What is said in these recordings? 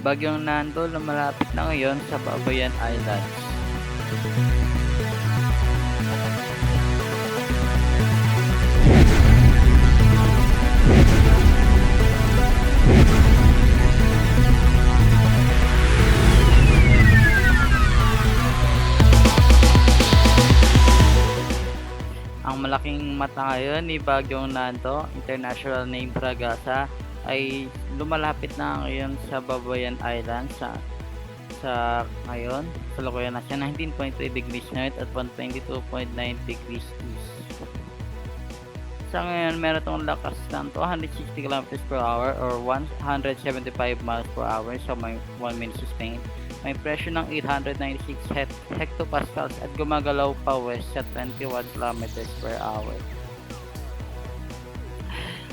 Bagyong Nando lumalapit na ngayon sa Babuyan Islands. Ang malaking mata ngayon ni Bagyong Nando, international name Bragasa, ay lumalapit na ngayon sa Babuyan Island sa ngayon. Kasalukuyan na siya 19.3 degrees north at 122.9 degrees east. Sa ngayon, meron itong lakas ng 260 km per hour or 175 miles per hour sa may 1 minute sustained. May pressure ng 896 hectopascals at gumagalaw pa west sa 21 km per hour.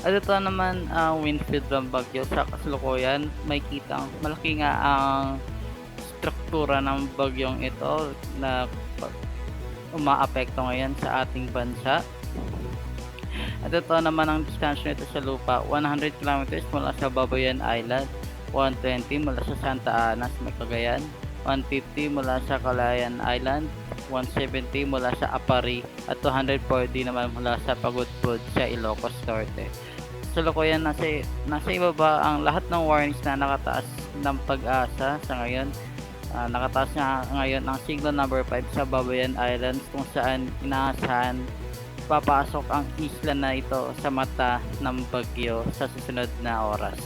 At ito naman ang wind field ng bagyo. Sa kasalukuyan, may kitang malaki nga ang struktura ng bagyong ito na umaapekto ngayon sa ating bansa. At ito naman ang distansya nito sa lupa, 100 km mula sa Babuyan Island, 120 mula sa Santa Ana sa Cagayan, 150 mula sa Calayan Island, 170 mula sa Apari, at 240 naman mula sa Pagudpud sa Ilocos Norte. Sa kasalukuyan nasa ibaba ang lahat ng warnings na nakataas ng Pag-asa sa ngayon. Nakataas na ngayon ang signal number 5 sa Babuyan Islands kung saan inaasahan papasok ang isla na ito sa mata ng bagyo sa susunod na oras.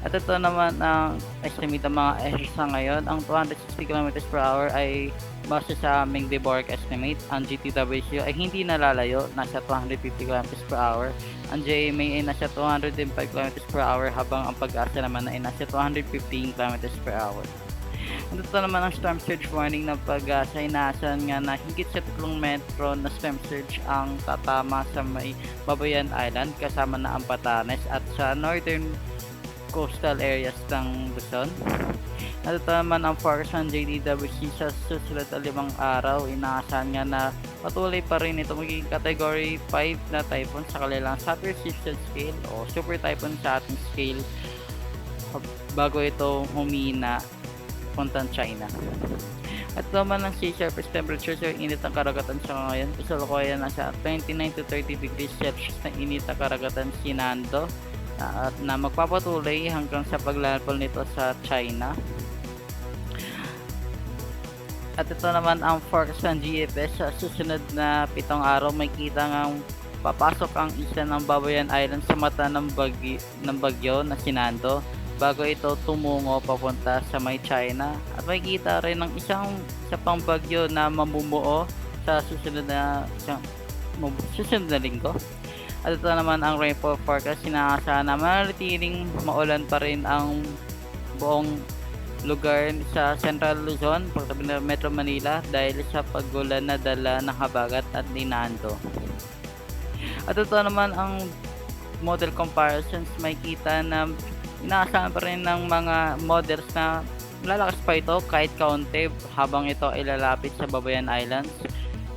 At ito naman ang estimate ng mga EHSA ngayon. Ang 260 km per hour ay base sa aming DBORC estimate. Ang GTWC ay hindi nalalayo, nasa 250 km per hour. Ang JMA ay nasa 205 km per hour habang ang Pag-asa naman ay nasa 215 km per hour. At ito naman ang storm surge warning ng Pag-asa. Inaasahan nga na higit sa 3 metro na storm surge ang tatama sa may Babuyan Island kasama na ang Batanes at sa northern coastal areas ng Luzon. At ito naman ang forecast ng JTWC sa susunod na 5 araw. Inaasahan nga na patuloy pa rin ito magiging category 5 na typhoon sa kanilang Saffir-Simpson scale o super typhoon sa ating scale bago ito humina puntang China. At ito naman ang sea surface temperature sa init ng karagatan sa ngayon. Kasalukuyan nasa 29 to 30 degrees Celsius na init ng karagatan si Nando at na magpapatuloy hanggang sa paglandfall nito sa China. At ito naman ang forecast ng GFS sa susunod na 7 araw. May kita ngang papasok ang isla ng Babuyan Island sa mata ng bagyo na si Nando bago ito tumungo papunta sa may China. At may kita rin ng isa pang bagyo na mamumuo sa susunod na linggo. At ito naman ang rainfall forecast. Sinaasahan na mananatiling maulan pa rin ang buong lugar sa Central Luzon, pagtabi ng Metro Manila dahil sa pagulan na dala ng habagat at Nando. At ito naman ang model comparisons. May kita na inaasahan pa rin ng mga models na lalakas pa ito kahit kaunti habang ito ay lalapit sa Babuyan Islands.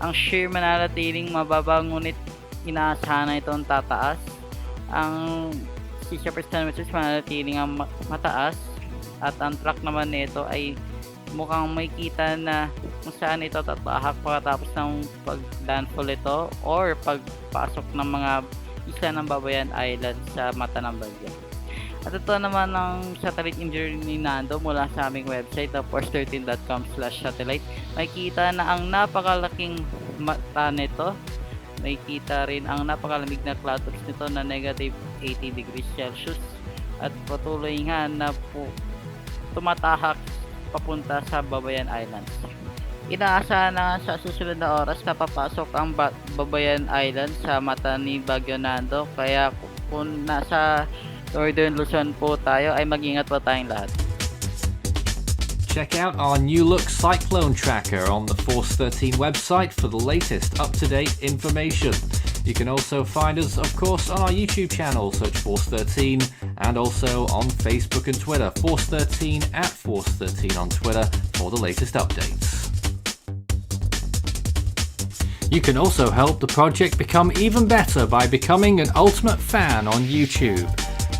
Ang shear mananatiling mababa ngunit inaasahan na itong tataas. Ang sea surface temperatures mananatiling ang mataas at ang track naman nito ay mukhang may kita na kung saan ito tatahak pagkatapos ng pag-landfall ito or pagpasok ng mga isla ng Babuyan Island sa mata ng bagyo. At ito naman ang satellite imagery ni Nando mula sa aming website na force13.com/satellite. May kita na ang napakalaking mata nito. May kita rin ang napakalamig na cloudburst nito na negative 80 degrees Celsius at patuloy nga na tumatahak papunta sa Babuyan Islands. Inaasahan na sa susunod na oras na papasok ang Babuyan Islands sa mata ni Bagyo Nando, kaya kung nasa Northern Luzon po tayo ay mag-ingat po tayong lahat. Check out our new look cyclone tracker on the Force 13 website for the latest up-to-date information. You can also find us, of course, on our YouTube channel, search Force 13, and also on Facebook and Twitter, Force 13 at Force 13 on Twitter for the latest updates. You can also help the project become even better by becoming an ultimate fan on YouTube.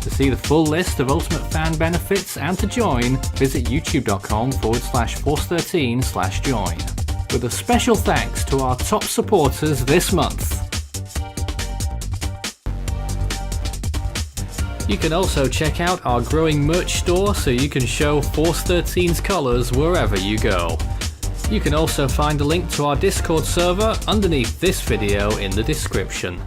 To see the full list of Ultimate Fan benefits and to join, visit youtube.com/force13/join. With a special thanks to our top supporters this month. You can also check out our growing merch store so you can show Force 13's colours wherever you go. You can also find a link to our Discord server underneath this video in the description.